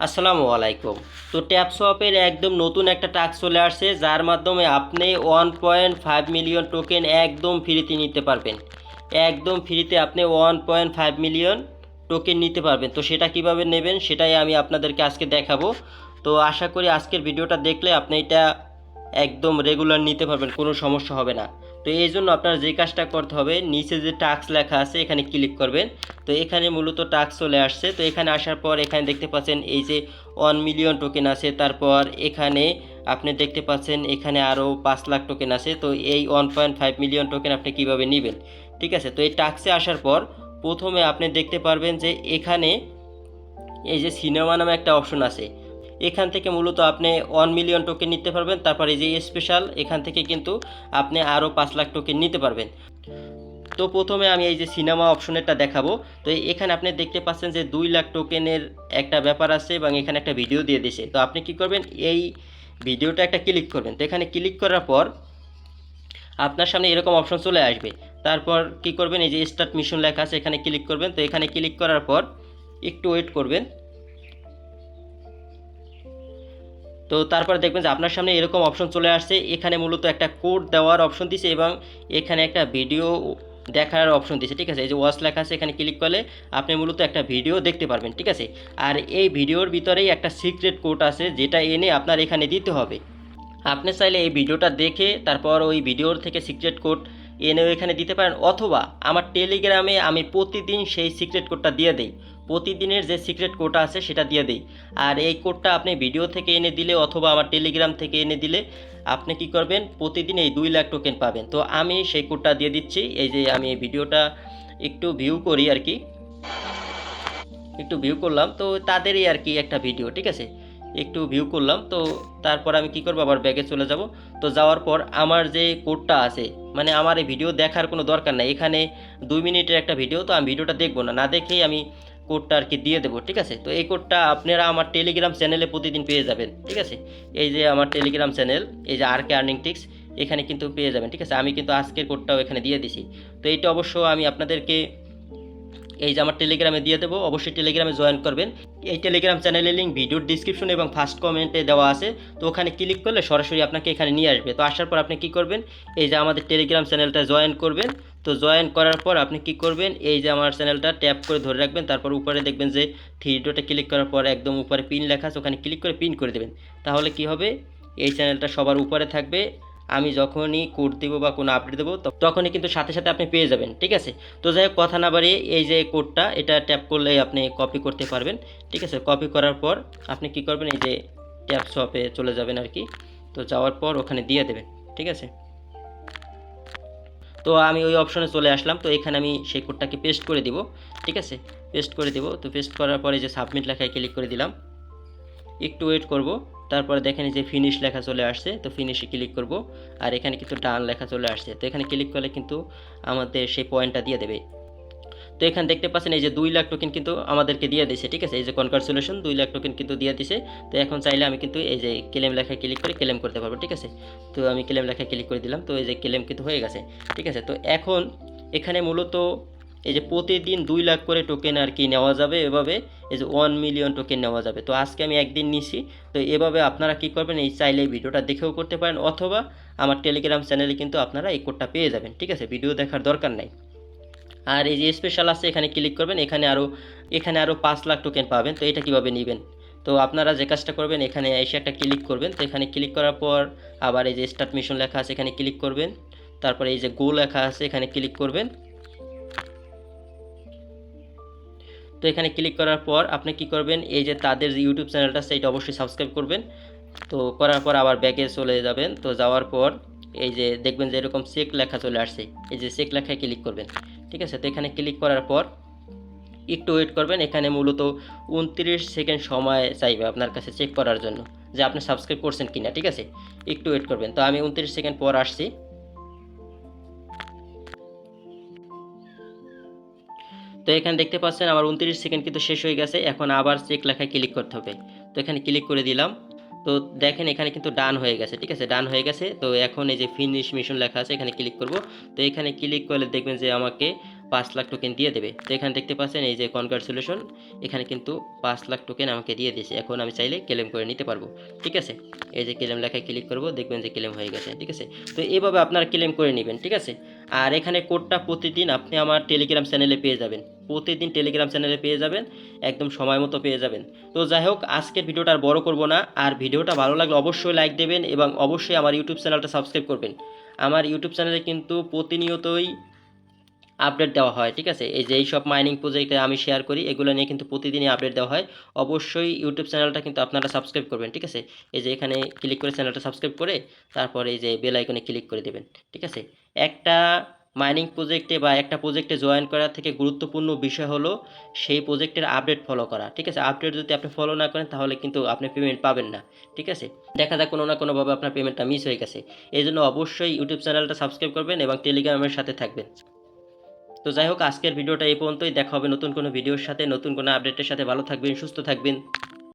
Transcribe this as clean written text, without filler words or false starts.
আসসালামু আলাইকুম। তো ট্যাপসোয়াপের একদম নতুন একটা টাস্ক চলে আসছে, যার মাধ্যমে আপনি 1.5 মিলিয়ন টোকেন একদম ফ্রিতে নিতে পারবেন। একদম ফ্রিতে আপনি 1.5 মিলিয়ন টোকেন নিতে পারবেন। তো সেটা কিভাবে নেবেন সেটাই আমি আপনাদেরকে আজকে দেখাবো। তো আশা করি আজকের ভিডিওটা দেখলে আপনি এটা একদম রেগুলার নিতে পারবেন, কোনো সমস্যা হবে না। তো এই জন্য আপনার যে কাজটা করতে হবে, নিচে যে টাস্ক লেখা আছে এখানে ক্লিক করবেন। তো এখানে মূলত টাস্ক চলে আসছে। তো এখানে আসার পর এখানে দেখতে পাচ্ছেন এই যে 1 মিলিয়ন টোকেন আছে, তারপর এখানে আপনি দেখতে পাচ্ছেন এখানে আরও 5 লাখ টোকেন আছে। তো এই 1.5 মিলিয়ন টোকেন আপনি কিভাবে নেবেন, ঠিক আছে। তো এই টাস্কে আসার পর প্রথমে আপনি দেখতে পারবেন যে এখানে এই যে সিনেমা নামে একটা অপশন আছে, এখান থেকে মূলত আপনি 1 মিলিয়ন টোকেন নিতে পারবেন। তারপর এই যে স্পেশাল, এখান থেকে কিন্তু আপনি আরও 5 লাখ টোকেন নিতে পারবেন। তো প্রথমে আমি এই যে সিনেমা অপশনেরটা দেখাবো। তো এখানে আপনি দেখতে পাচ্ছেন যে 2 লাখ টোকেনের একটা ব্যাপার আছে এবং এখানে একটা ভিডিও দিয়ে দিয়েছে। তো আপনি কি করবেন, এই ভিডিওটা একটা ক্লিক করবেন। তো এখানে ক্লিক করার পর আপনার সামনে এরকম অপশন চলে আসবে। তারপর কি করবেন, এই যে স্টার্ট মিশন লেখা আছে এখানে ক্লিক করবেন। তো এখানে ক্লিক করার পর একটু ওয়েট করবেন। তো তারপর দেখবেন যে আপনার সামনে এরকম অপশন চলে আসছে। এখানে মূলত একটা কোড দেওয়ার অপশন দিছে এবং এখানে একটা ভিডিও দেখার অপশন দিছে, ঠিক আছে। এই যে ওয়াচ লেখা আছে, এখানে ক্লিক করলে আপনি মূলত একটা ভিডিও দেখতে পারবেন, ঠিক আছে। আর এই ভিডিওর ভিতরেই একটা সিক্রেট কোড আছে, যেটা এনে আপনার এখানে দিতে হবে। আপনি চাইলে এই ভিডিওটা দেখে তারপর ওই ভিডিওর থেকে সিক্রেট কোড এনেও এখানে দিতে পারেন, অথবা আমার টেলিগ্রামে আমি প্রতিদিন সেই সিক্রেট কোডটা দিয়ে দেই। প্রতিদিনের যে সিক্রেট কোডটা আছে সেটা দিয়ে দেই। আর এই কোডটা আপনি ভিডিও থেকে এনে দিলে অথবা আমার টেলিগ্রাম থেকে এনে দিলে আপনি কি করবেন, প্রতিদিন এই 2 লাখ টোকেন পাবেন। তো আমি সেই কোডটা দিয়ে দিচ্ছি। এই যে আমি এই ভিডিওটা একটু ভিউ করি আর কি, একটু ভিউ করলাম। তো তাদেরই আর কি একটা ভিডিও, ঠিক আছে। একটু ভিউ করলাম। তো তারপর আমি কি করব, আবার ব্যাগে চলে যাব। তো যাওয়ার পর আমার যে কোডটা আছে, মানে আমার এই ভিডিও দেখার কোনো দরকার নাই। এখানে 2 মিনিটের একটা ভিডিও, তো আমি ভিডিওটা দেখবো না, না দেখেই আমি কোডটা আর কি দিয়ে দেবো, ঠিক আছে। তো এই কোডটা আপনারা আমার টেলিগ্রাম চ্যানেলে প্রতিদিন পেয়ে যাবেন, ঠিক আছে। এই যে আমার টেলিগ্রাম চ্যানেল, এই যে RK আর্নিং টিক্স, এখানে কিন্তু পেয়ে যাবেন, ঠিক আছে। আমি কিন্তু আজকের কোডটাও এখানে দিয়ে দিছি। তো এইটা অবশ্য আমি আপনাদেরকে এই যে আমার টেলিগ্রামে দিয়ে দেবো, অবশ্যই টেলিগ্রামে জয়েন করবেন। এই টেলিগ্রাম চ্যানেলের লিঙ্ক ভিডিওর ডিসক্রিপশন এবং ফার্স্ট কমেন্টে দেওয়া আছে। তো ওখানে ক্লিক করলে সরাসরি আপনাকে এখানে নিয়ে আসবে। তো আসার পর আপনি কি করবেন, এই যে আমাদের টেলিগ্রাম চ্যানেলটা জয়েন করবেন। তো জয়েন করার পর আপনি কি করবেন, এই যে আমার চ্যানেলটা ট্যাপ করে ধরে রাখবেন। তারপর উপরে দেখবেন যে থ্রি ডটে ক্লিক করার পর একদম উপরে পিন লেখা আছে, ওখানে ক্লিক করে পিন করে দেবেন। তাহলে কি হবে, এই চ্যানেলটা সবার উপরে থাকবে। আমি যখনই কোড দেবো বা কোনো আপডেট দেবো তখনই কিন্তু সাথে সাথে আপনি পেয়ে যাবেন, ঠিক আছে। তো যাই হোক, কথা না বাড়িয়ে এই যে কোডটা, এটা ট্যাপ করলে আপনি কপি করতে পারবেন, ঠিক আছে। কপি করার পর আপনি কি করবেন, এই যে ট্যাপ শপে চলে যাবেন আর কি। তো যাওয়ার পর ওখানে দিয়ে দেবেন, ঠিক আছে। তো আমি ওই অপশনে চলে আসলাম। তো এখানে আমি সেই কোডটাকে পেস্ট করে দিব, ঠিক আছে। পেস্ট করে দিব। তো পেস্ট করার পরে যে সাবমিট লেখায় ক্লিক করে দিলাম, একটু ওয়েট করব। তারপরে দেখেন যে ফিনিশ লেখা চলে আসছে। তো ফিনিশে ক্লিক করব। আর এখানে কিন্তু ডান লেখা চলে আসছে। তো এখানে ক্লিক করলে কিন্তু আমাদের সেই পয়েন্টটা দিয়ে দেবে। তো এখানে দেখতে পাচ্ছেন এই যে 2 লাখ টোকেন কিন্তু আমাদেরকে দিয়ে দিয়েছে, ঠিক আছে। এই যে কনগ্রাচুলেশন, 2 লাখ টোকেন কিন্তু দিয়ে দিছে। তো এখন চাইলে আমি কিন্তু এই যে ক্লেম লেখায় ক্লিক করে ক্লেম করতে পারবো, ঠিক আছে। তো আমি ক্লেম লেখায় ক্লিক করে দিলাম। তো এই যে ক্লেম কিন্তু হয়ে গেছে, ঠিক আছে। তো এখন এখানে মূলত এই যে প্রতিদিন 2 লাখ করে টোকেন আর কি নেওয়া যাবে। এভাবে এই যে 1 মিলিয়ন টোকেন নেওয়া যাবে। তো আজকে আমি একদিন নিছি। তো এভাবে আপনারা কি করবেন, এই চাইলে এই ভিডিওটা দেখেও করতে পারেন, অথবা আমার টেলিগ্রাম চ্যানেলে কিন্তু আপনারা এই কোডটা পেয়ে যাবেন, ঠিক আছে। ভিডিও দেখার দরকার নাই। আর এই যে স্পেশাল আছে, এখানে ক্লিক করবেন। এখানে আরও 5 লাখ টোকেন পাবেন। তো এটা কিভাবে নেবেন, তো আপনারা যে কাজটা করবেন, এখানে এসে একটা ক্লিক করবেন। তো এখানে ক্লিক করার পর আবার এই যে স্টার্ট মিশন লেখা আছে, এখানে ক্লিক করবেন। তারপরে এই যে গো লেখা আছে, এখানে ক্লিক করবেন। তো এখানে ক্লিক করার পর আপনি কি করবেন, এই যে তাদের যে ইউটিউব চ্যানেলটা সেইটা অবশ্যই সাবস্ক্রাইব করবেন। তো করার পর আবার ব্যাকে চলে যাবেন। তো যাওয়ার পর এই যে দেখবেন যে এরকম চেক লেখা চলে আসছে, এই যে চেক লেখায় ক্লিক করবেন, ঠিক আছে। তো এখানে ক্লিক করার পর একটু ওয়েট করবেন। এখানে মূলত 29 সেকেন্ড সময় চাইবে আপনার কাছে চেক করার জন্য যে আপনি সাবস্ক্রাইব করছেন কিনা, ঠিক আছে। একটু ওয়েট করবেন। তো আমি 29 সেকেন্ড পর আসছি। তো এখানে দেখতে পাচ্ছেন আমার 29 সেকেন্ড কিন্তু শেষ হয়ে গেছে। এখন আবার চেক লেখায় ক্লিক করতে হবে। তো এখানে ক্লিক করে দিলাম। তো দেখেন এখানে কিন্তু ডান হয়ে গেছে, ঠিক আছে, ডান হয়ে গেছে। তো এখন এই যে ফিনিশ মিশন লেখা আছে, এখানে ক্লিক করব। তো এখানে ক্লিক করলে দেখবেন যে আমাকে 5 লাখ টোকেন দিয়ে দেবে। তো এখানে দেখতে পাচ্ছেন এই যে কনগ্রাচুলেশন, এখানে কিন্তু 5 লাখ টোকেন আমাকে দিয়ে দিয়েছে। এখন আমি চাইলে ক্লেম করে নিতে পারবো। ঠিক আছে, এই যে ক্লেম লেখায় ক্লিক করব, দেখবেন যে ক্লেম হয়ে গেছে। ঠিক আছে, তো এইভাবে আপনারা ক্লেম করে নেবেন। ঠিক আছে, আর এখানে কোডটা প্রতিদিন আপনি আমার টেলিগ্রাম চ্যানেলে পেয়ে যাবেন। প্রতিদিন টেলিগ্রাম চ্যানেলে পেয়ে যাবেন, একদম সময় মতো পেয়ে যাবেন। তো যাই হোক, আজকের ভিডিওটা আর বড় করব না। আর ভিডিওটা ভালো লাগলে অবশ্যই লাইক দেবেন এবং অবশ্যই আমার ইউটিউব চ্যানেলটা সাবস্ক্রাইব করবেন। আমার ইউটিউব চ্যানেলে কিন্তু প্রতিনিয়তই আপডেট দেওয়া হয়। ঠিক আছে, এই যে এইসব মাইনিং প্রজেক্টে আমি শেয়ার করি, এগুলো নিয়ে কিন্তু প্রতিদিনই আপডেট দেওয়া হয়। অবশ্যই ইউটিউব চ্যানেলটা কিন্তু আপনারা সাবস্ক্রাইব করবেন। ঠিক আছে, এই যে এখানে ক্লিক করে চ্যানেলটা সাবস্ক্রাইব করে তারপরে এই যে বেল আইকনে ক্লিক করে দেবেন। ঠিক আছে, একটা মাইনিং প্রজেক্টে বা একটা প্রজেক্টে জয়েন করার থেকে গুরুত্বপূর্ণ বিষয় হলো সেই প্রজেক্টের আপডেট ফলো করা। ঠিক আছে, আপডেট যদি আপনি ফলো না করেন তাহলে কিন্তু আপনি পেমেন্ট পাবেন না। ঠিক আছে, দেখা যায় কোনো না কোনোভাবে আপনার পেমেন্টটা মিস হয়ে গেছে। এই জন্য অবশ্যই ইউটিউব চ্যানেলটা সাবস্ক্রাইব করবেন এবং টেলিগ্রামের সাথে থাকবেন। তো যাই হোক, আজকের ভিডিওটা এই পর্যন্তই। দেখা হবে নতুন কোনো ভিডিওর সাথে, নতুন কোনো আপডেটের সাথে। ভালো থাকবেন, সুস্থ থাকবেন।